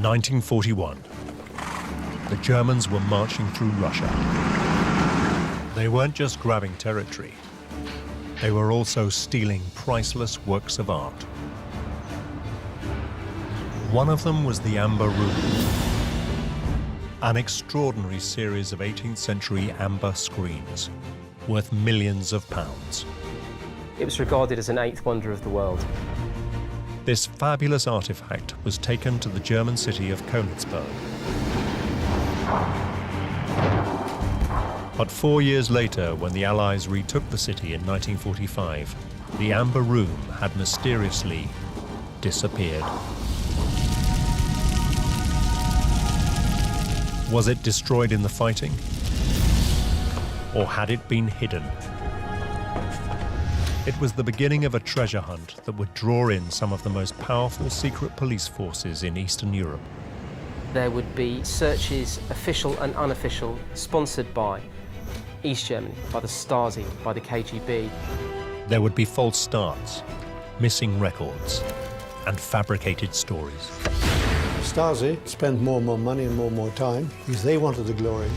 1941. The Germans were marching through Russia. They weren't just grabbing territory. They were also stealing priceless works of art. One of them was the Amber Room, an extraordinary series of 18th century amber screens worth millions of pounds. It was regarded as an eighth wonder of the world. This fabulous artifact was taken to the German city of Konigsberg. But 4 years later, when the Allies retook the city in 1945, the Amber Room had mysteriously disappeared. Was it destroyed in the fighting? Or had it been hidden? It was the beginning of a treasure hunt that would draw in some of the most powerful secret police forces in Eastern Europe. There would be searches, official and unofficial, sponsored by East Germany, by the Stasi, by the KGB. There would be false starts, missing records, and fabricated stories. Stasi spent more and more money and more time because they wanted the glory.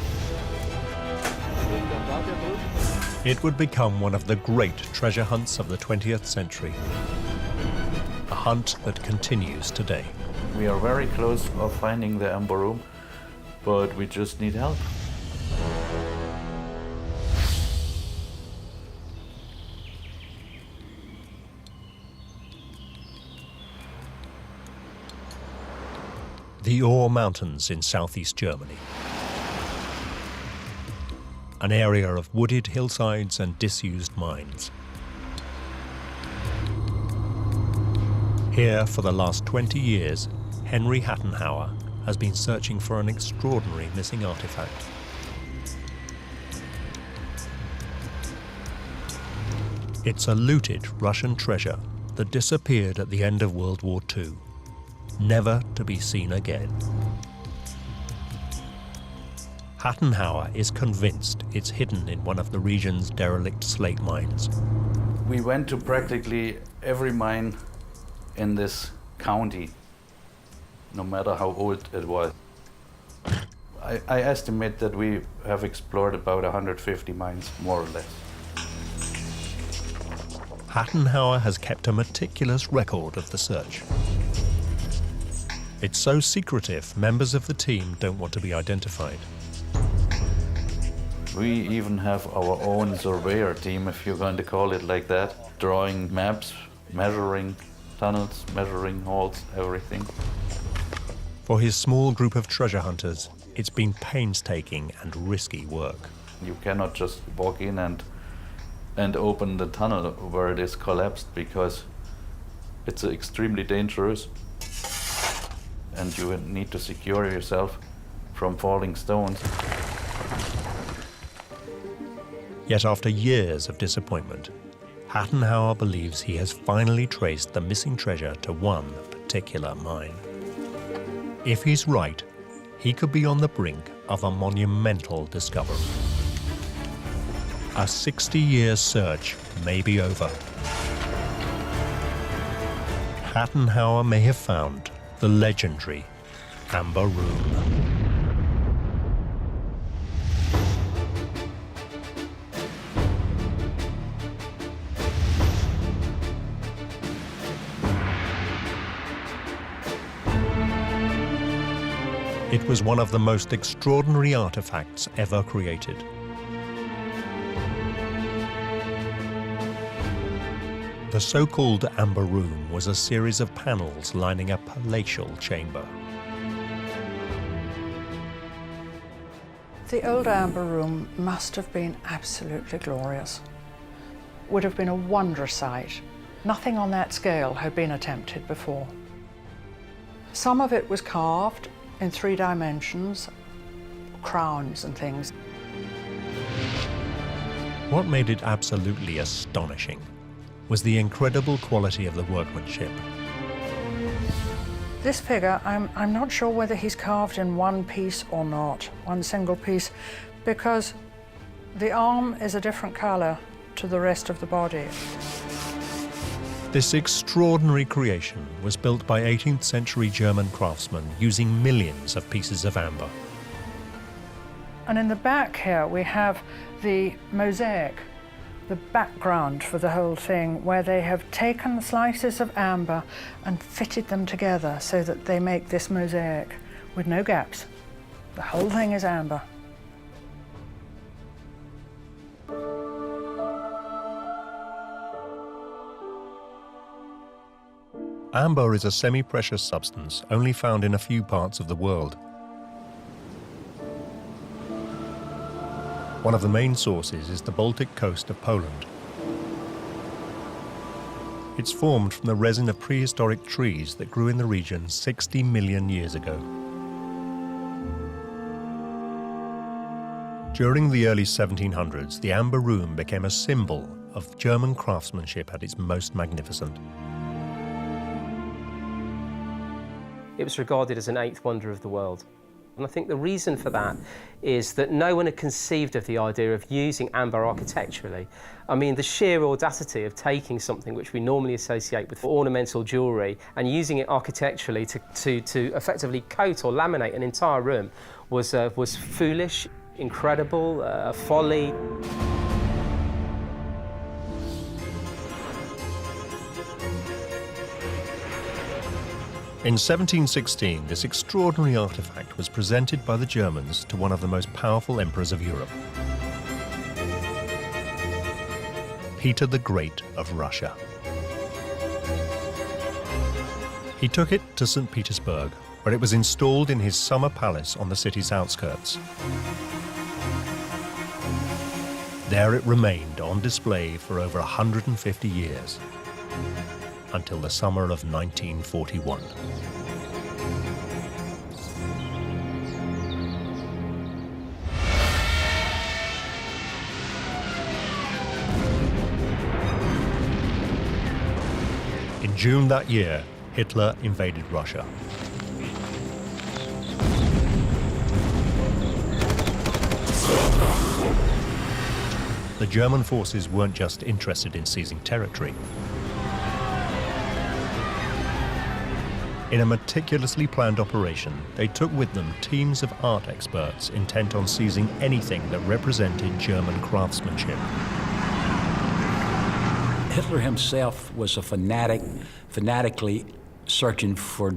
It would become one of the great treasure hunts of the 20th century. A hunt that continues today. We are very close of finding the Amber Room, but we just need help. The Ore Mountains in southeast Germany. An area of wooded hillsides and disused mines. Here, for the last 20 years, Henry Hattenhauer has been searching for an extraordinary missing artifact. It's a looted Russian treasure that disappeared at the end of World War II, never to be seen again. Hattenhauer is convinced it's hidden in one of the region's derelict slate mines. We went to practically every mine in this county, no matter how old it was. I estimate that we have explored about 150 mines, more or less. Hattenhauer has kept a meticulous record of the search. It's so secretive, members of the team don't want to be identified. We even have our own surveyor team, if you're going to call it like that, drawing maps, measuring tunnels, measuring holes, everything. For his small group of treasure hunters, it's been painstaking and risky work. You cannot just walk in and open the tunnel where it is collapsed, because it's extremely dangerous and you need to secure yourself from falling stones. Yet after years of disappointment, Hattenhauer believes he has finally traced the missing treasure to one particular mine. If he's right, he could be on the brink of a monumental discovery. A 60-year search may be over. Hattenhauer may have found the legendary Amber Room. It was one of the most extraordinary artifacts ever created. The so-called Amber Room was a series of panels lining a palatial chamber. The old Amber Room must have been absolutely glorious. Would have been a wondrous sight. Nothing on that scale had been attempted before. Some of it was carved in 3 dimensions, crowns and things. What made it absolutely astonishing was the incredible quality of the workmanship. This figure, I'm not sure whether he's carved in one piece or not, one single piece, because the arm is a different color to the rest of the body. This extraordinary creation was built by 18th century German craftsmen using millions of pieces of amber. And in the back here we have the mosaic, the background for the whole thing, where they have taken slices of amber and fitted them together so that they make this mosaic with no gaps. The whole thing is amber. Amber is a semi-precious substance only found in a few parts of the world. One of the main sources is the Baltic coast of Poland. It's formed from the resin of prehistoric trees that grew in the region 60 million years ago. During the early 1700s, the amber room became a symbol of German craftsmanship at its most magnificent. It was regarded as an eighth wonder of the world. And I think the reason for that is that no one had conceived of the idea of using amber architecturally. I mean, the sheer audacity of taking something which we normally associate with ornamental jewellery and using it architecturally to effectively coat or laminate an entire room was foolish, incredible, folly. In 1716, this extraordinary artifact was presented by the Germans to one of the most powerful emperors of Europe, Peter the Great of Russia. He took it to St. Petersburg, where it was installed in his summer palace on the city's outskirts. There it remained on display for over 150 years, until the summer of 1941. In June that year, Hitler invaded Russia. The German forces weren't just interested in seizing territory. In a meticulously planned operation, they took with them teams of art experts intent on seizing anything that represented German craftsmanship. Hitler himself was a fanatically searching for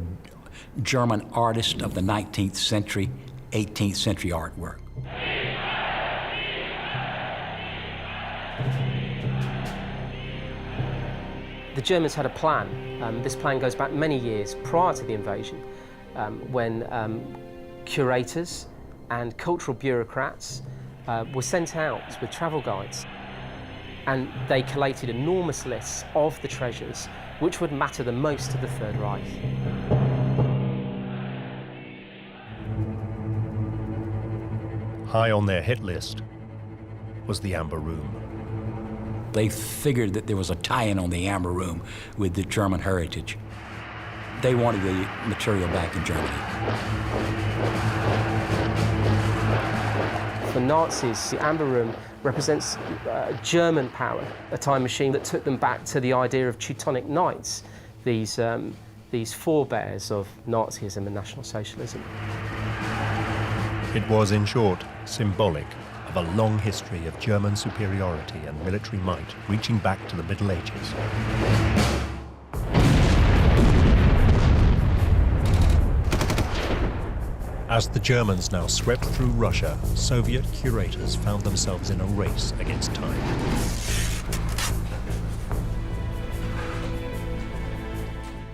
German artists of the 19th century, 18th century artwork. The Germans had a plan. This plan goes back many years prior to the invasion, when curators and cultural bureaucrats were sent out with travel guides, and they collated enormous lists of the treasures which would matter the most to the Third Reich. High on their hit list was the Amber Room. They figured that there was a tie-in on the Amber Room with the German heritage. They wanted the material back in Germany. For Nazis, the Amber Room represents German power, a time machine that took them back to the idea of Teutonic Knights, these forebears of Nazism and National Socialism. It was, in short, symbolic of a long history of German superiority and military might reaching back to the Middle Ages. As the Germans now swept through Russia, Soviet curators found themselves in a race against time.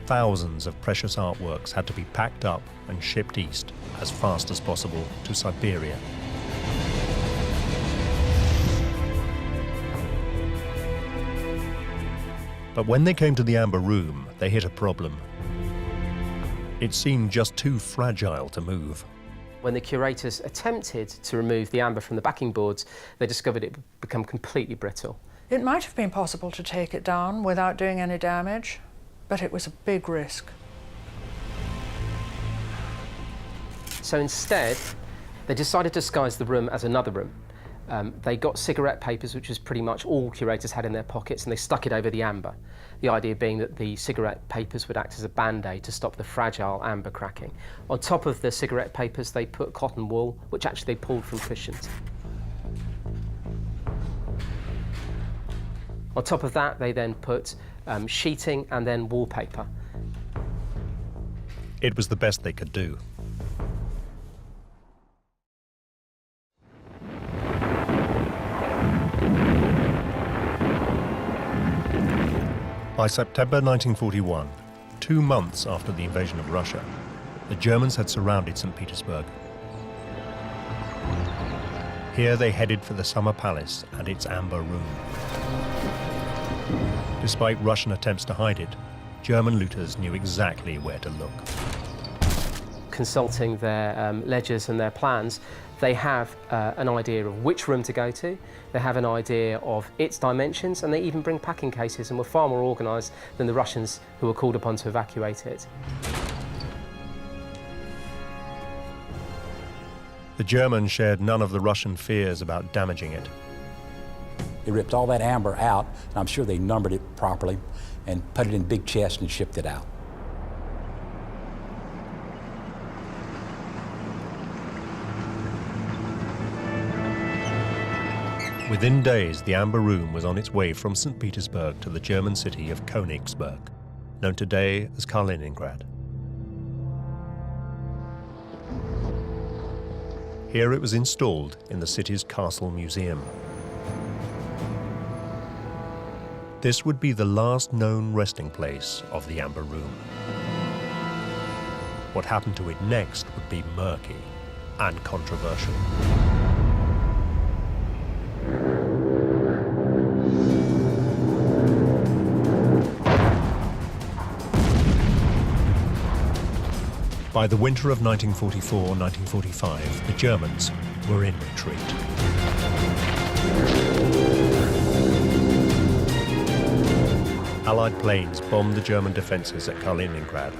Thousands of precious artworks had to be packed up and shipped east as fast as possible to Siberia. But when they came to the Amber Room, they hit a problem. It seemed just too fragile to move. When the curators attempted to remove the amber from the backing boards, they discovered it had become completely brittle. It might have been possible to take it down without doing any damage, but it was a big risk. So instead, they decided to disguise the room as another room. They got cigarette papers, which was pretty much all curators had in their pockets, and they stuck it over the amber. The idea being that the cigarette papers would act as a band-aid to stop the fragile amber cracking. On top of the cigarette papers, they put cotton wool, which actually they pulled from cushions. On top of that, they then put sheeting and then wallpaper. It was the best they could do. By September 1941, 2 months after the invasion of Russia, the Germans had surrounded St. Petersburg. Here they headed for the Summer Palace and its Amber Room. Despite Russian attempts to hide it, German looters knew exactly where to look. Consulting their ledgers and their plans, they have an idea of which room to go to, they have an idea of its dimensions, and they even bring packing cases and were far more organised than the Russians who were called upon to evacuate it. The Germans shared none of the Russian fears about damaging it. They ripped all that amber out, and I'm sure they numbered it properly, and put it in big chests and shipped it out. Within days, the Amber Room was on its way from St. Petersburg to the German city of Konigsberg, known today as Kaliningrad. Here it was installed in the city's castle museum. This would be the last known resting place of the Amber Room. What happened to it next would be murky and controversial. By the winter of 1944-1945, the Germans were in retreat. Allied planes bombed the German defences at Kaliningrad.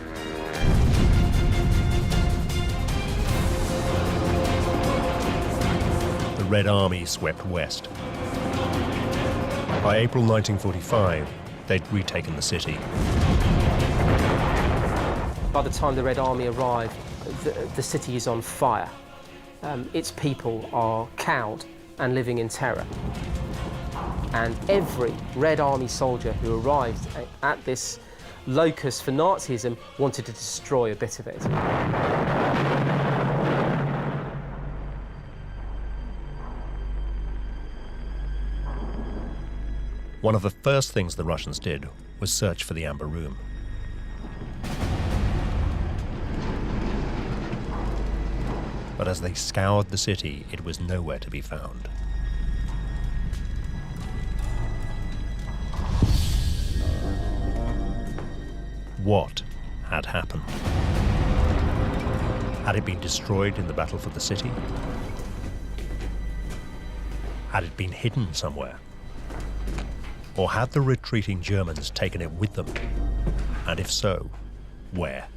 The Red Army swept west. By April 1945, they'd retaken the city. By the time the Red Army arrived, the city is on fire. Its people are cowed and living in terror. And every Red Army soldier who arrived at this locus for Nazism wanted to destroy a bit of it. One of the first things the Russians did was search for the Amber Room. But as they scoured the city, it was nowhere to be found. What had happened? Had it been destroyed in the battle for the city? Had it been hidden somewhere? Or had the retreating Germans taken it with them? And if so, where?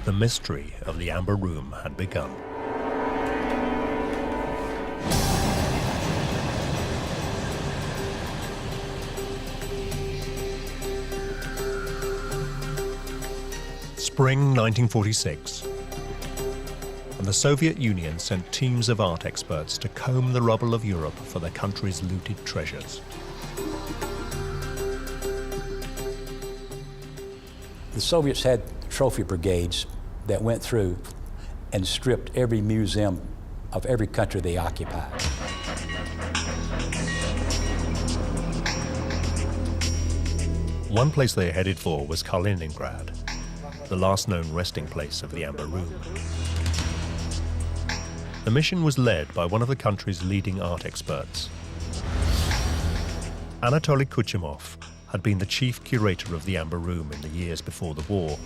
The mystery of the Amber Room had begun. Spring 1946, and the Soviet Union sent teams of art experts to comb the rubble of Europe for the country's looted treasures. The Soviets had trophy brigades that went through and stripped every museum of every country they occupied. One place they headed for was Kaliningrad, the last known resting place of the Amber Room. The mission was led by one of the country's leading art experts. Anatoly Kuchumov had been the chief curator of the Amber Room in the years before the war.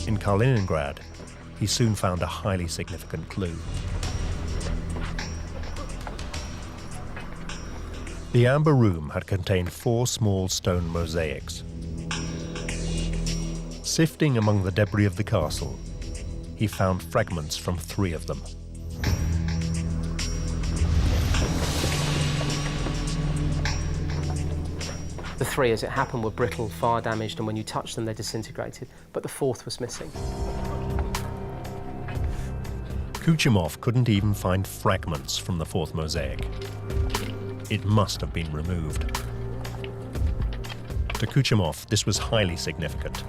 In Kaliningrad, he soon found a highly significant clue. The Amber Room had contained 4 small stone mosaics. Sifting among the debris of the castle, he found fragments from 3 of them. three, as it happened, were brittle, fire damaged, and when you touched them, they disintegrated. But the fourth was missing. Kuchumov couldn't even find fragments from the fourth mosaic. It must have been removed. To Kuchumov, this was highly significant.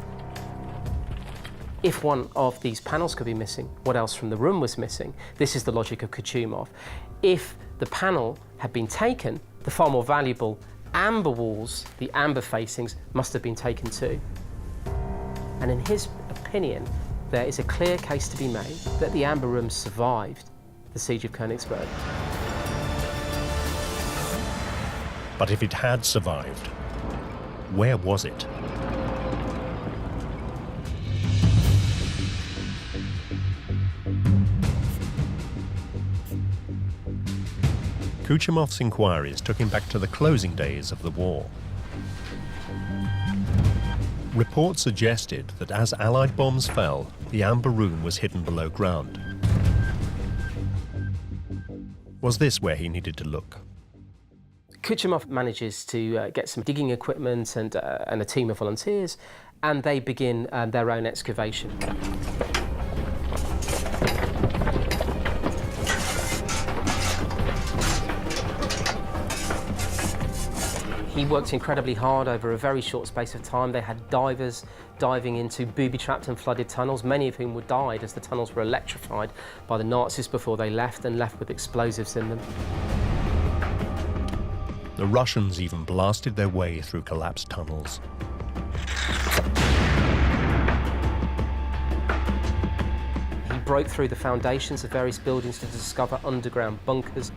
If one of these panels could be missing, what else from the room was missing? This is the logic of Kuchumov. If the panel had been taken, the far more valuable amber walls, the amber facings, must have been taken too. And in his opinion, there is a clear case to be made that the amber room survived the siege of Konigsberg. But if it had survived, where was it? Kuchumov's inquiries took him back to the closing days of the war. Reports suggested that as Allied bombs fell, the amber room was hidden below ground. Was this where he needed to look? Kuchumov manages to get some digging equipment and a team of volunteers, and they begin their own excavation. He worked incredibly hard over a very short space of time. They had divers diving into booby-trapped and flooded tunnels, many of whom were died as the tunnels were electrified by the Nazis before they left, and left with explosives in them. The Russians even blasted their way through collapsed tunnels. He broke through the foundations of various buildings to discover underground bunkers.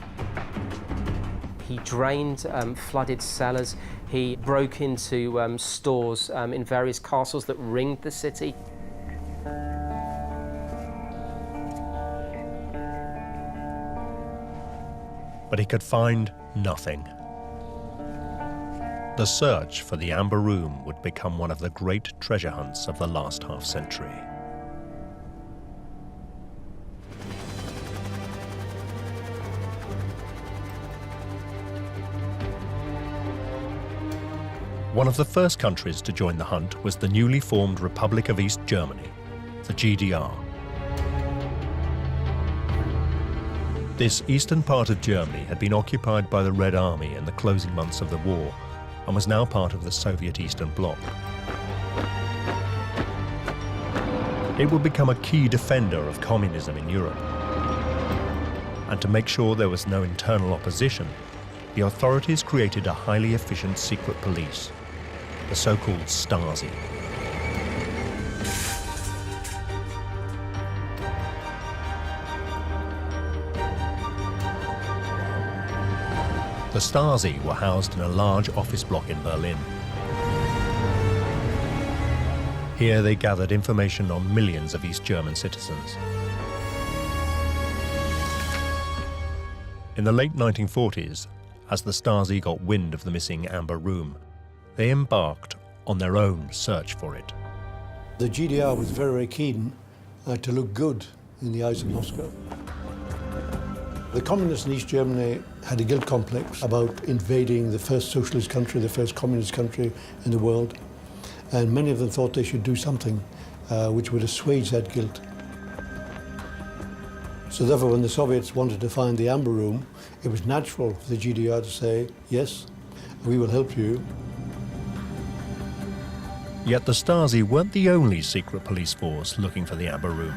He drained flooded cellars. He broke into stores in various castles that ringed the city. But he could find nothing. The search for the Amber Room would become one of the great treasure hunts of the last half-century. One of the first countries to join the hunt was the newly formed Republic of East Germany, the GDR. This eastern part of Germany had been occupied by the Red Army in the closing months of the war and was now part of the Soviet Eastern Bloc. It would become a key defender of communism in Europe. And to make sure there was no internal opposition, the authorities created a highly efficient secret police, the so-called Stasi. The Stasi were housed in a large office block in Berlin. Here they gathered information on millions of East German citizens. In the late 1940s, as the Stasi got wind of the missing Amber Room, they embarked on their own search for it. The GDR was very, very keen to look good in the eyes of Moscow. The communists in East Germany had a guilt complex about invading the first socialist country, the first communist country in the world, and many of them thought they should do something which would assuage that guilt. So therefore, when the Soviets wanted to find the Amber Room, it was natural for the GDR to say, yes, we will help you. Yet the Stasi weren't the only secret police force looking for the Amber Room.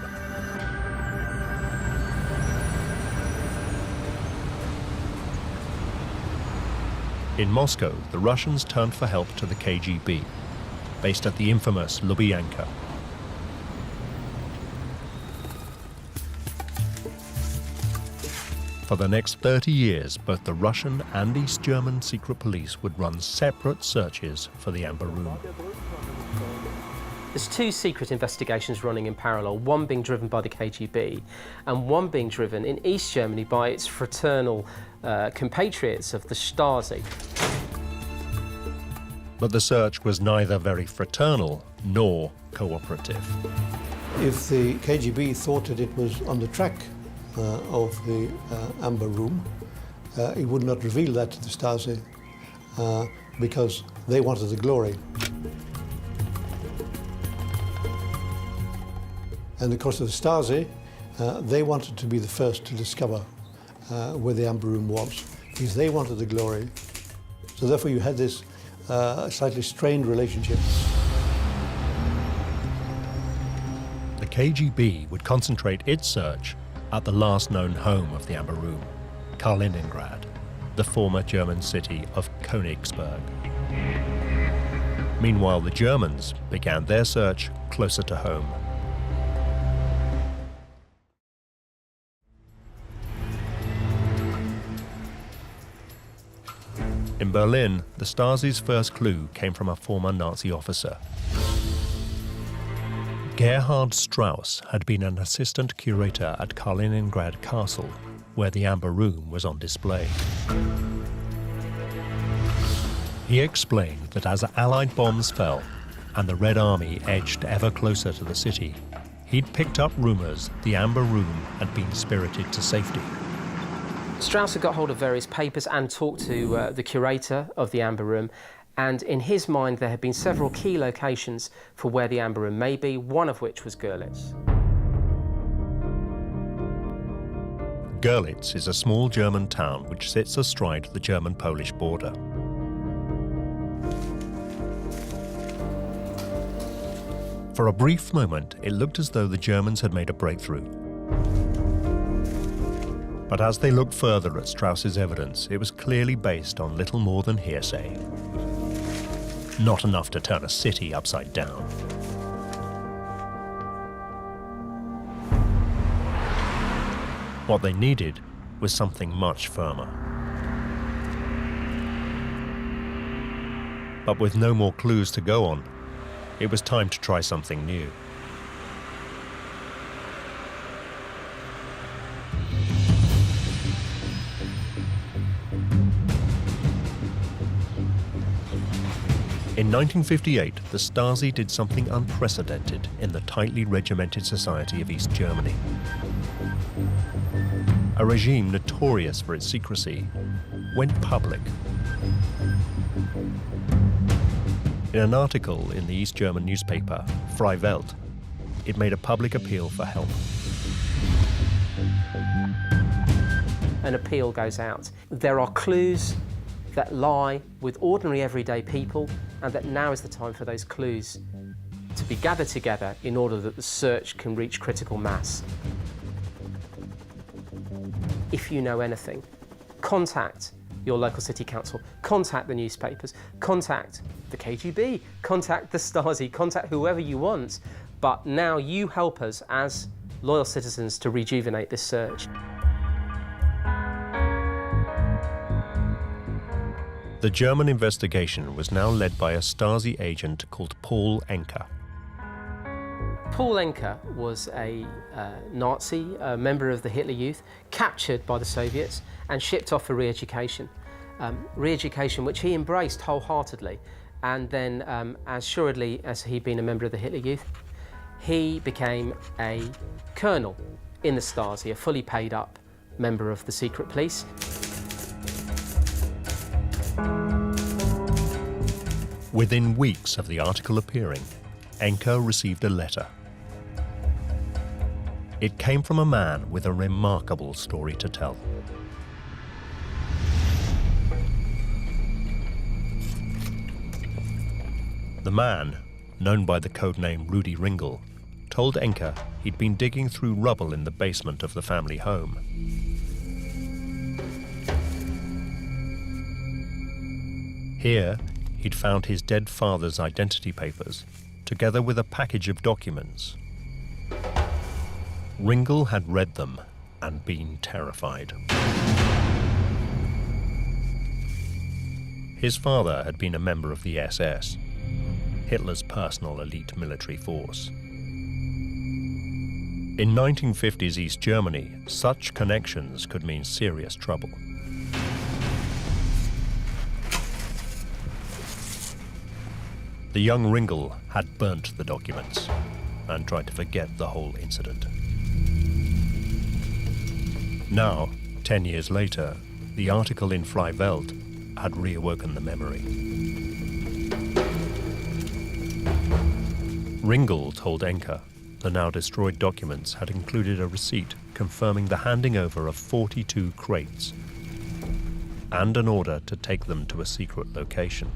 In Moscow, the Russians turned for help to the KGB, based at the infamous Lubyanka. For the next 30 years, both the Russian and East German secret police would run separate searches for the Amber Room. There's two secret investigations running in parallel, one being driven by the KGB and one being driven in East Germany by its fraternal compatriots of the Stasi. But the search was neither very fraternal nor cooperative. If the KGB thought that it was on the track of the Amber Room, it would not reveal that to the Stasi because They wanted the glory. And of course, the Stasi, they wanted to be the first to discover where the Amber Room was, because they wanted the glory. So therefore, you had this slightly strained relationship. The KGB would concentrate its search at the last known home of the Amber Room, Kaliningrad, the former German city of Konigsberg. Meanwhile, the Germans began their search closer to home. In Berlin, the Stasi's first clue came from a former Nazi officer. Gerhard Strauss had been an assistant curator at Kaliningrad Castle, where the Amber Room was on display. He explained that as Allied bombs fell and the Red Army edged ever closer to the city, he'd picked up rumours the Amber Room had been spirited to safety. Strauss had got hold of various papers and talked to the curator of the Amber Room, and in his mind there had been several key locations for where the Amber Room may be, one of which was Görlitz. Görlitz is a small German town which sits astride the German-Polish border. For a brief moment, it looked as though the Germans had made a breakthrough. But as they looked further at Strauss's evidence, it was clearly based on little more than hearsay. Not enough to turn a city upside down. What they needed was something much firmer. But with no more clues to go on, it was time to try something new. In 1958, the Stasi did something unprecedented in the tightly regimented society of East Germany. A regime notorious for its secrecy went public. In an article in the East German newspaper, Freie Welt, it made a public appeal for help. An appeal goes out. There are clues that lie with ordinary everyday people, and that now is the time for those clues to be gathered together in order that the search can reach critical mass. If you know anything, contact your local city council, contact the newspapers, contact the KGB, contact the Stasi, contact whoever you want, but now you help us as loyal citizens to rejuvenate this search. The German investigation was now led by a Stasi agent called Paul Enke. Paul Enke was a Nazi, a member of the Hitler Youth, captured by the Soviets and shipped off for re-education. Re-education which he embraced wholeheartedly, and then as assuredly as he'd been a member of the Hitler Youth, he became a colonel in the Stasi, a fully paid up member of the secret police. Within weeks of the article appearing, Enke received a letter. It came from a man with a remarkable story to tell. The man, known by the codename Rudi Ringel, told Enke he'd been digging through rubble in the basement of the family home. Here, he'd found his dead father's identity papers, together with a package of documents. Ringel had read them and been terrified. His father had been a member of the SS, Hitler's personal elite military force. In 1950s East Germany, such connections could mean serious trouble. The young Ringel had burnt the documents and tried to forget the whole incident. Now, 10 years later, the article in Freie Welt had reawoken the memory. Ringel told Enke the now destroyed documents had included a receipt confirming the handing over of 42 crates and an order to take them to a secret location.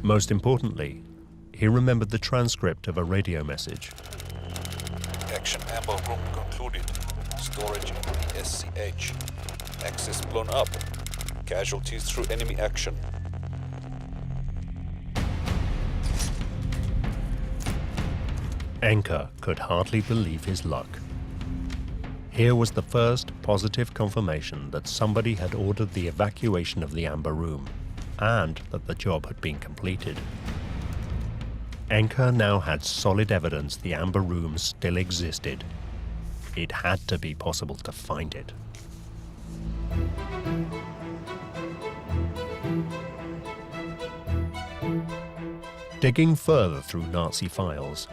Most importantly, he remembered the transcript of a radio message. Action amber room concluded. Storage in the SCH. Access blown up. Casualties through enemy action. Enke could hardly believe his luck. Here was the first positive confirmation that somebody had ordered the evacuation of the Amber Room, and that the job had been completed. Enke now had solid evidence the Amber Room still existed. It had to be possible to find it. Digging further through Nazi files,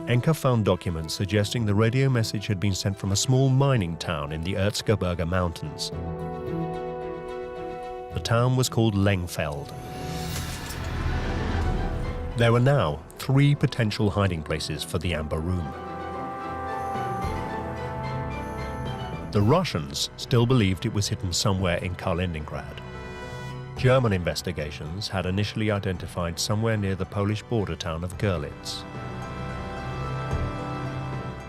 Enke found documents suggesting the radio message had been sent from a small mining town in the Erzgebirge Mountains. The town was called Lengfeld. There were now 3 potential hiding places for the Amber Room. The Russians still believed it was hidden somewhere in Kaliningrad. German investigations had initially identified somewhere near the Polish border town of Görlitz.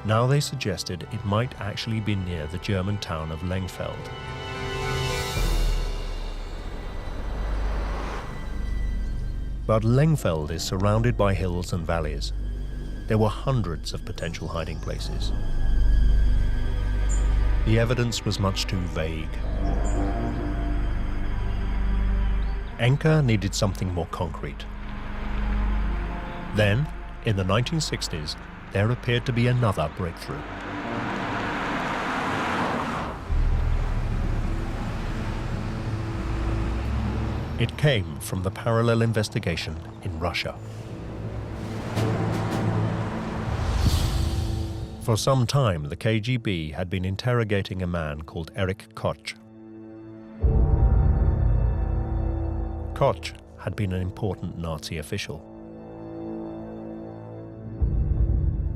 Now they suggested it might actually be near the German town of Lengfeld. But Lengfeld is surrounded by hills and valleys. There were hundreds of potential hiding places. The evidence was much too vague. Enke needed something more concrete. Then, in the 1960s, there appeared to be another breakthrough. It came from the parallel investigation in Russia. For some time, the KGB had been interrogating a man called Erich Koch. Koch had been an important Nazi official.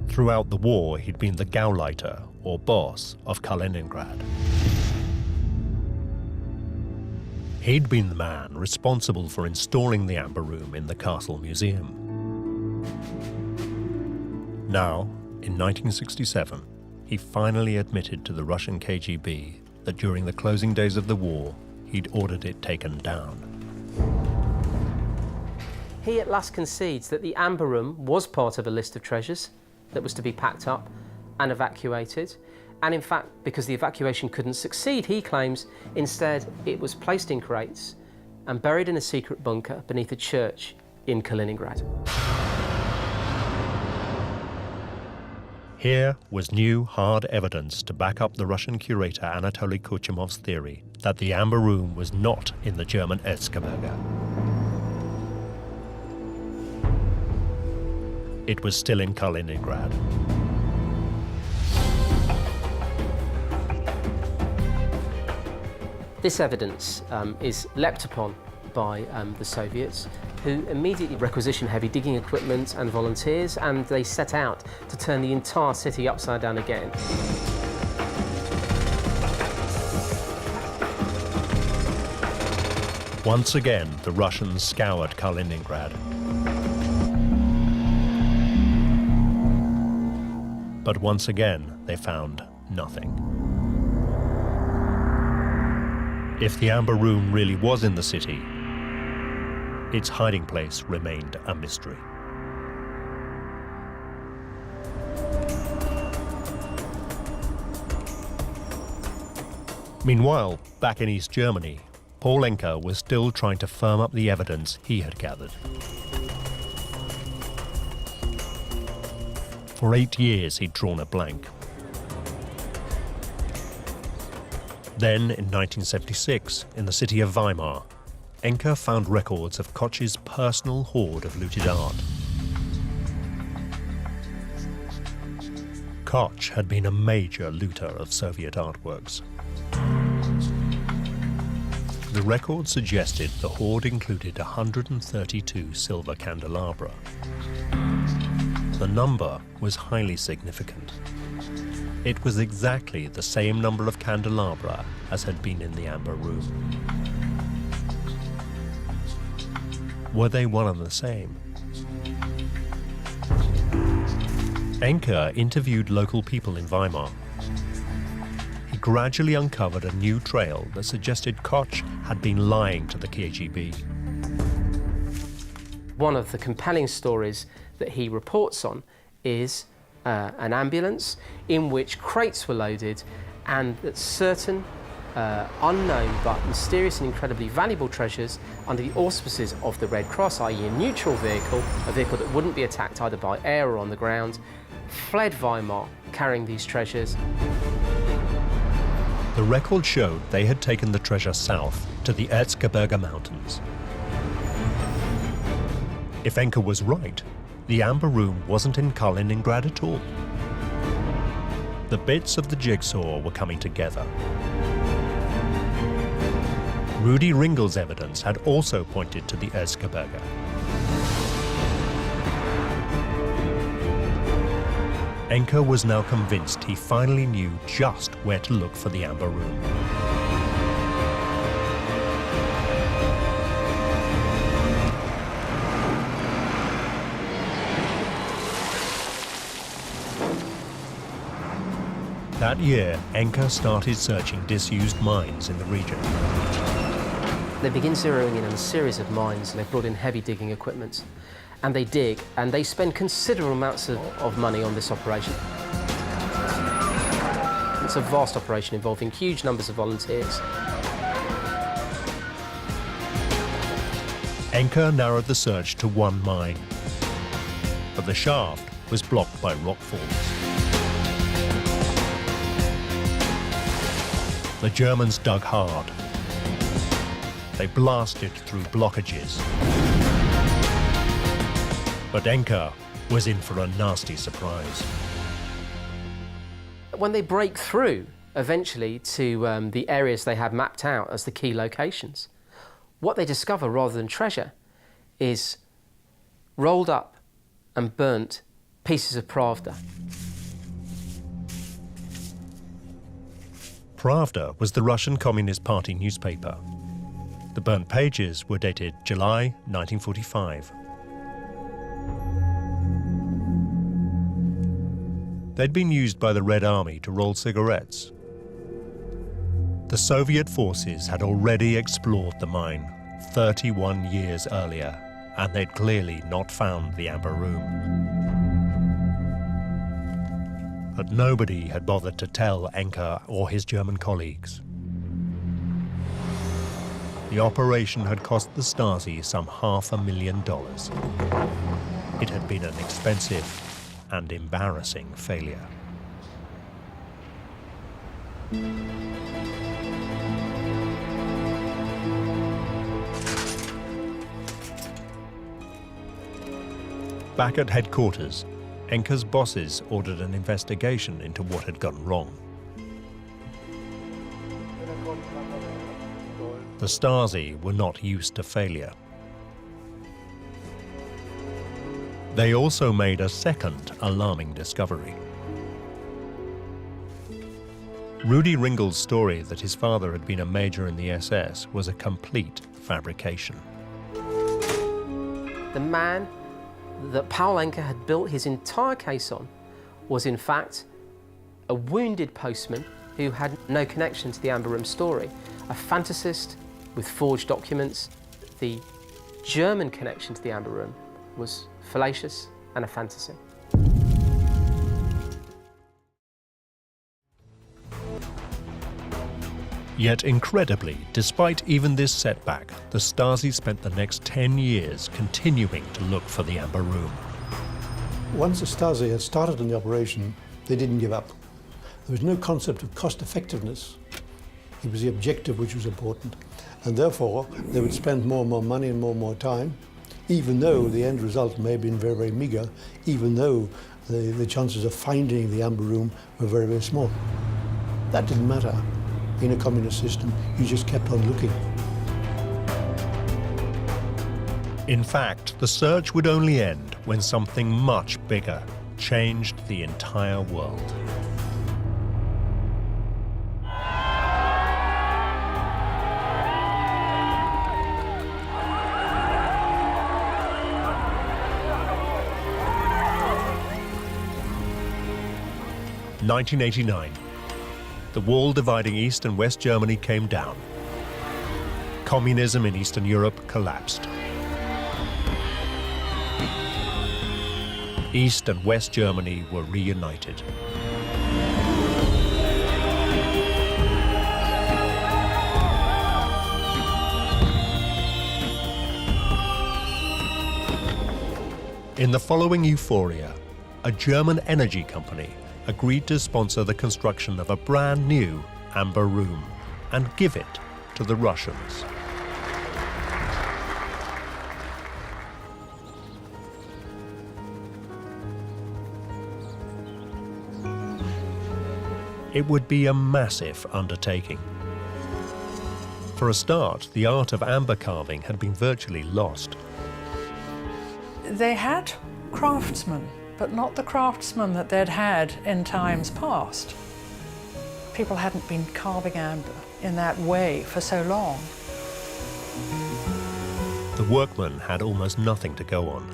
Throughout the war, he'd been the Gauleiter, or boss, of Kaliningrad. He'd been the man responsible for installing the Amber Room in the Castle Museum. Now, in 1967, he finally admitted to the Russian KGB that during the closing days of the war, he'd ordered it taken down. He at last concedes that the Amber Room was part of a list of treasures that was to be packed up and evacuated. And in fact, because the evacuation couldn't succeed, he claims instead it was placed in crates and buried in a secret bunker beneath a church in Kaliningrad. Here was new, hard evidence to back up the Russian curator Anatoly Kuchemov's theory that the Amber Room was not in the German Erzgebirge. It was still in Kaliningrad. This evidence is leapt upon by the Soviets, who immediately requisitioned heavy digging equipment and volunteers, and they set out to turn the entire city upside down again. Once again, the Russians scoured Kaliningrad. But once again, they found nothing. If the Amber Room really was in the city, its hiding place remained a mystery. Meanwhile, back in East Germany, Paul Enke was still trying to firm up the evidence he had gathered. For 8 years, he'd drawn a blank. Then, in 1976, in the city of Weimar, Enke found records of Koch's personal hoard of looted art. Koch had been a major looter of Soviet artworks. The record suggested the hoard included 132 silver candelabra. The number was highly significant. It was exactly the same number of candelabra as had been in the Amber Room. Were they one and the same? Enke interviewed local people in Weimar. He gradually uncovered a new trail that suggested Koch had been lying to the KGB. One of the compelling stories that he reports on is an ambulance in which crates were loaded and that certain unknown but mysterious and incredibly valuable treasures under the auspices of the Red Cross, i.e. a neutral vehicle, a vehicle that wouldn't be attacked either by air or on the ground, fled Weimar carrying these treasures. The record showed they had taken the treasure south to the Erzgebirge Mountains. If Enke was right, the Amber Room wasn't in Kaliningrad at all. The bits of the jigsaw were coming together. Rudi Ringel's evidence had also pointed to the Erzgebirge. Enke was now convinced he finally knew just where to look for the Amber Room. That year, Enke started searching disused mines in the region. They begin zeroing in on a series of mines and they've brought in heavy digging equipment. And they dig, and they spend considerable amounts of money on this operation. It's a vast operation involving huge numbers of volunteers. Enke narrowed the search to one mine, but the shaft was blocked by rockfalls. The Germans dug hard. They blasted through blockages. But Enke was in for a nasty surprise. When they break through, eventually, to the areas they have mapped out as the key locations, what they discover, rather than treasure, is rolled up and burnt pieces of Pravda. Pravda was the Russian Communist Party newspaper. The burnt pages were dated July 1945. They'd been used by the Red Army to roll cigarettes. The Soviet forces had already explored the mine 31 years earlier, and they'd clearly not found the Amber Room. But nobody had bothered to tell Enke or his German colleagues. The operation had cost the Stasi some $500,000. It had been an expensive and embarrassing failure. Back at headquarters, Enke's bosses ordered an investigation into what had gone wrong. The Stasi were not used to failure. They also made a second alarming discovery. Rudi Ringel's story that his father had been a major in the SS was a complete fabrication. The man that Paul Enke had built his entire case on was in fact a wounded postman who had no connection to the Amber Room story, a fantasist with forged documents. The German connection to the Amber Room was fallacious and a fantasy. Yet incredibly, despite even this setback, the Stasi spent the next 10 years continuing to look for the Amber Room. Once the Stasi had started on the operation, they didn't give up. There was no concept of cost effectiveness. It was the objective which was important. And therefore, they would spend more and more money and more time, even though the end result may have been very, very meager, even though the chances of finding the Amber Room were very, very small. That didn't matter. In a communist system, you just kept on looking. In fact, the search would only end when something much bigger changed the entire world. In 1989, the wall dividing East and West Germany came down. Communism in Eastern Europe collapsed. East and West Germany were reunited. In the following euphoria, a German energy company agreed to sponsor the construction of a brand new amber room and give it to the Russians. It would be a massive undertaking. For a start, the art of amber carving had been virtually lost. They had craftsmen, but not the craftsmen that they'd had in times past. People hadn't been carving amber in that way for so long. The workmen had almost nothing to go on.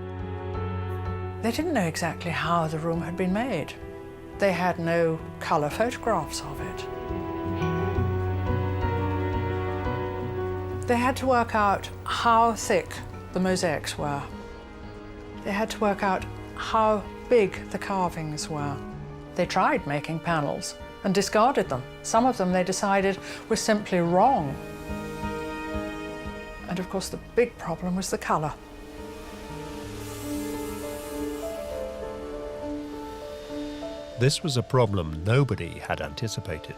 They didn't know exactly how the room had been made. They had no colour photographs of it. They had to work out how thick the mosaics were. They had to work out how big the carvings were. They tried making panels and discarded them. Some of them they decided were simply wrong. And of course the big problem was the colour. This was a problem nobody had anticipated.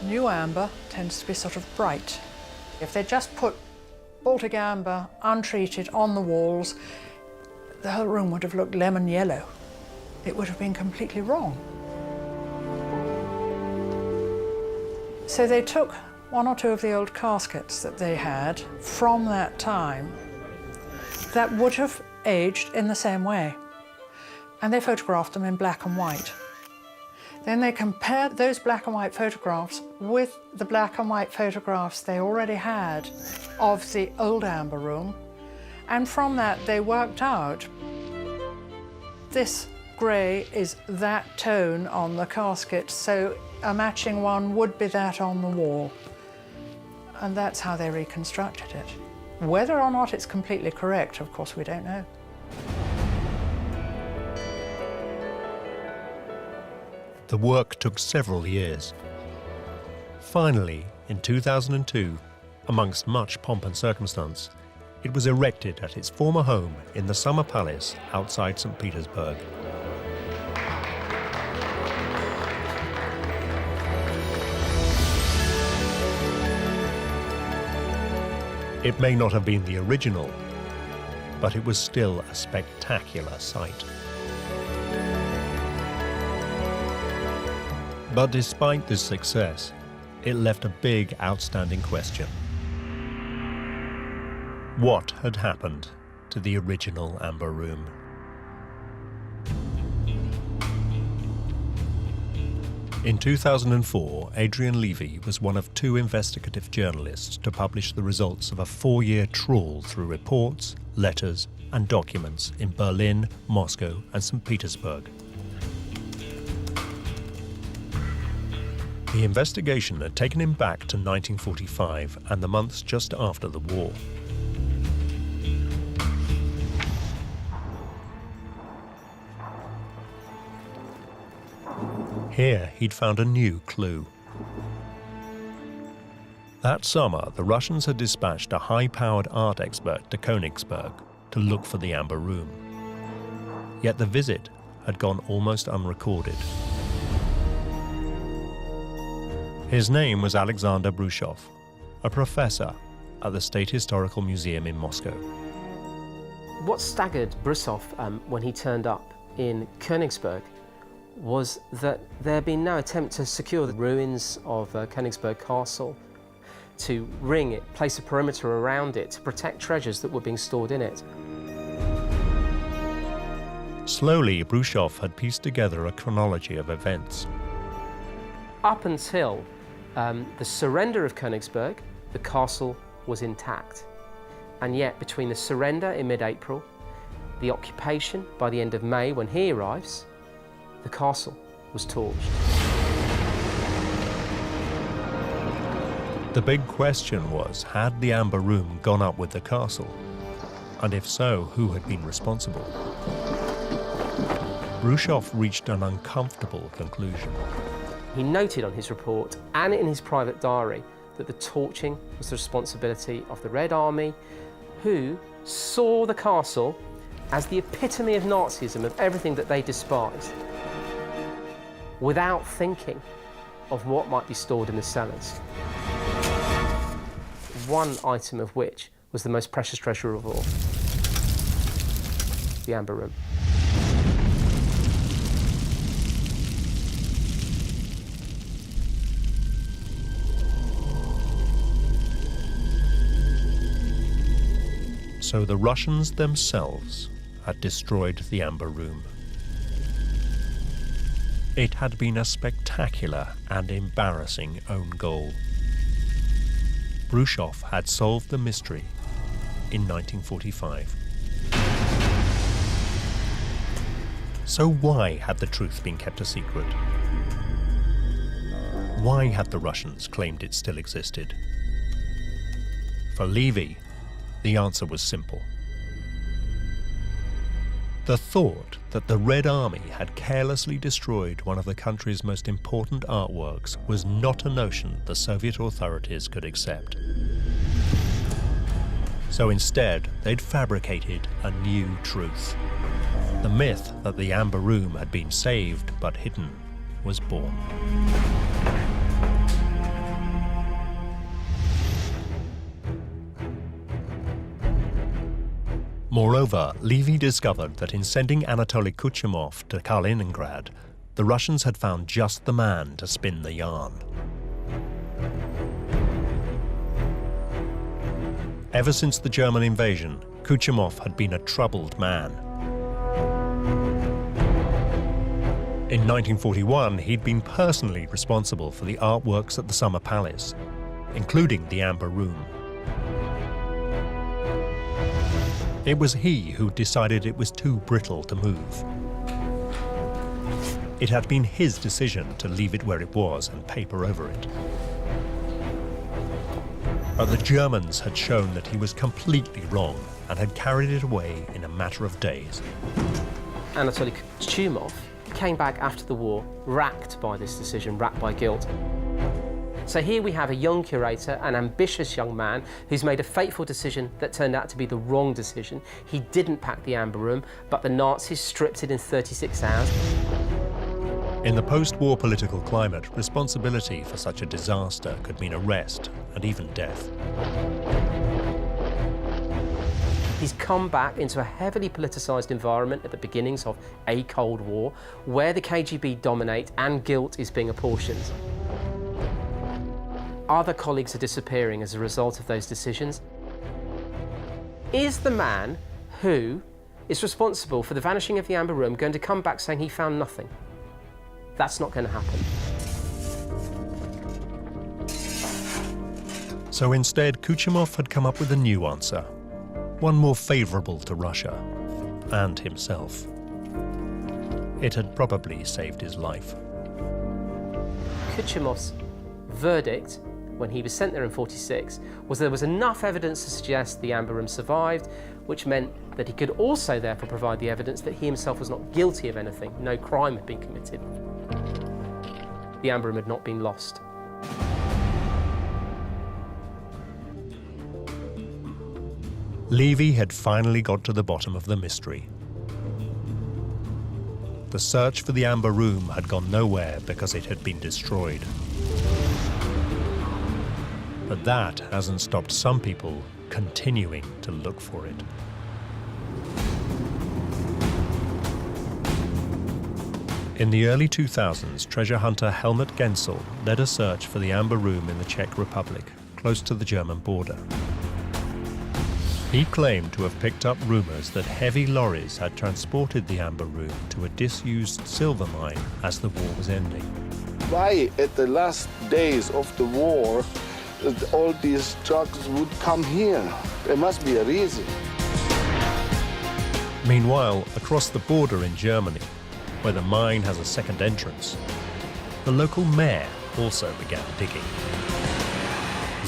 New amber tends to be sort of bright. If they just put Baltic amber, untreated, on the walls, the whole room would have looked lemon yellow. It would have been completely wrong. So they took one or two of the old caskets that they had from that time that would have aged in the same way, and they photographed them in black and white. Then they compared those black and white photographs with the black and white photographs they already had of the old amber room, and from that they worked out this grey is that tone on the casket, so a matching one would be that on the wall. And that's how they reconstructed it. Whether or not it's completely correct, of course, we don't know. The work took several years. Finally, in 2002, amongst much pomp and circumstance, it was erected at its former home in the Summer Palace outside St. Petersburg. It may not have been the original, but it was still a spectacular sight. But despite this success, it left a big outstanding question. What had happened to the original amber room? In 2004, Adrian Levy was one of two investigative journalists to publish the results of a 4-year trawl through reports, letters, and documents in Berlin, Moscow, and St. Petersburg. The investigation had taken him back to 1945 and the months just after the war. Here, he'd found a new clue. That summer, the Russians had dispatched a high-powered art expert to Konigsberg to look for the amber room. Yet the visit had gone almost unrecorded. His name was Alexander Brushov, a professor at the State Historical Museum in Moscow. What staggered Brushov when he turned up in Konigsberg was that there had been no attempt to secure the ruins of Konigsberg Castle. to ring it, place a perimeter around it to protect treasures that were being stored in it. Slowly, Brusov had pieced together a chronology of events. Up until the surrender of Konigsberg, the castle was intact. And yet, between the surrender in mid-April, the occupation by the end of May, when he arrives, the castle was torched. The big question was, had the Amber Room gone up with the castle? And if so, who had been responsible? Brusov reached an uncomfortable conclusion. He noted on his report and in his private diary that the torching was the responsibility of the Red Army, who saw the castle as the epitome of Nazism, of everything that they despised, without thinking of what might be stored in the cellars. One item of which was the most precious treasure of all, the Amber Room. So the Russians themselves had destroyed the Amber Room. It had been a spectacular and embarrassing own goal. Brusov had solved the mystery in 1945. So why had the truth been kept a secret? Why had the Russians claimed it still existed? For Levy, the answer was simple. The thought that the Red Army had carelessly destroyed one of the country's most important artworks was not a notion the Soviet authorities could accept. So instead, they'd fabricated a new truth. The myth that the Amber Room had been saved but hidden was born. Moreover, Levy discovered that in sending Anatoly Kuchumov to Kaliningrad, the Russians had found just the man to spin the yarn. Ever since the German invasion, Kuchumov had been a troubled man. In 1941, he'd been personally responsible for the artworks at the Summer Palace, including the Amber Room. It was he who decided it was too brittle to move. It had been his decision to leave it where it was and paper over it. But the Germans had shown that he was completely wrong and had carried it away in a matter of days. Anatoly Kuchumov came back after the war, racked by this decision, racked by guilt. So here we have a young curator, an ambitious young man who's made a fateful decision that turned out to be the wrong decision. He didn't pack the Amber Room, but the Nazis stripped it in 36 hours. In the post-war political climate, responsibility for such a disaster could mean arrest and even death. He's come back into a heavily politicised environment at the beginnings of a Cold War, where the KGB dominate and guilt is being apportioned. Other colleagues are disappearing as a result of those decisions. Is the man who is responsible for the vanishing of the Amber Room going to come back saying he found nothing? That's not going to happen. So instead, Kuchumov had come up with a new answer, one more favourable to Russia and himself. It had probably saved his life. Kuchumov's verdict, when he was sent there in 46, was there was enough evidence to suggest the Amber Room survived, which meant that he could also therefore provide the evidence that he himself was not guilty of anything, no crime had been committed. The Amber Room had not been lost. Levy had finally got to the bottom of the mystery. The search for the Amber Room had gone nowhere because it had been destroyed. But that hasn't stopped some people continuing to look for it. In the early 2000s, treasure hunter Helmut Gensel led a search for the Amber Room in the Czech Republic, close to the German border. He claimed to have picked up rumours that heavy lorries had transported the amber room to a disused silver mine as the war was ending. Why, at the last days of the war, all these trucks would come here? There must be a reason. Meanwhile, across the border in Germany, where the mine has a second entrance, the local mayor also began digging.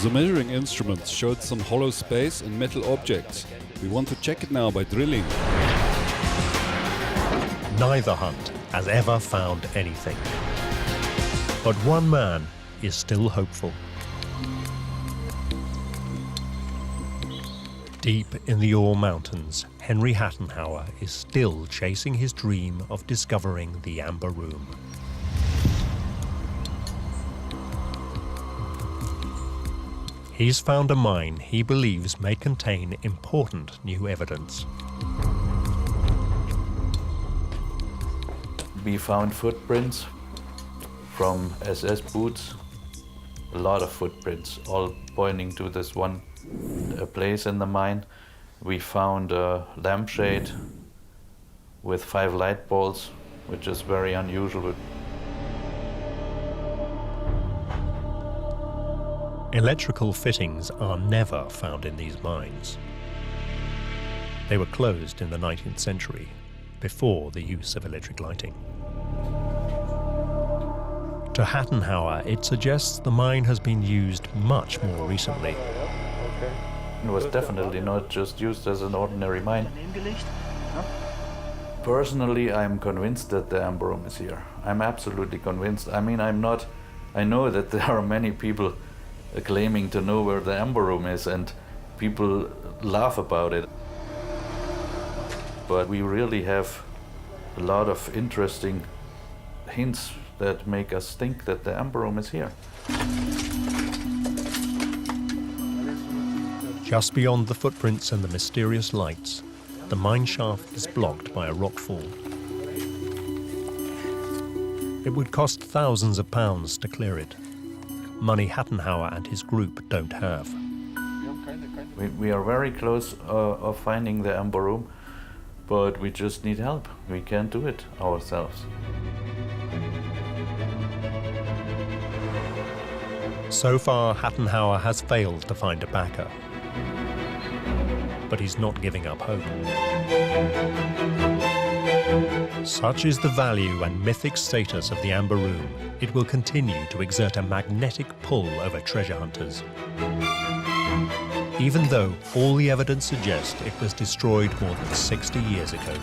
The measuring instruments showed some hollow space and metal objects. We want to check it now by drilling. Neither hunt has ever found anything. But one man is still hopeful. Deep in the Ore Mountains, Henry Hattenhauer is still chasing his dream of discovering the Amber Room. He's found a mine he believes may contain important new evidence. We found footprints from SS boots, a lot of footprints, all pointing to this one place in the mine. We found a lampshade with 5 light bulbs, which is very unusual. Electrical fittings are never found in these mines. They were closed in the 19th century, before the use of electric lighting. To Hattenhauer, it suggests the mine has been used much more recently. It was definitely not just used as an ordinary mine. Personally, I'm convinced that the Amber Room is here. I'm absolutely convinced. I mean, I know that there are many people claiming to know where the Amber Room is, and people laugh about it. But we really have a lot of interesting hints that make us think that the Amber Room is here. Just beyond the footprints and the mysterious lights, the mine shaft is blocked by a rockfall. It would cost thousands of pounds to clear it, money Hattenhauer and his group don't have. We are very close of finding the Amber Room, but we just need help. We can't do it ourselves. So far, Hattenhauer has failed to find a backer. But he's not giving up hope. Such is the value and mythic status of the Amber Room, it will continue to exert a magnetic pull over treasure hunters. Even though all the evidence suggests it was destroyed more than 60 years ago.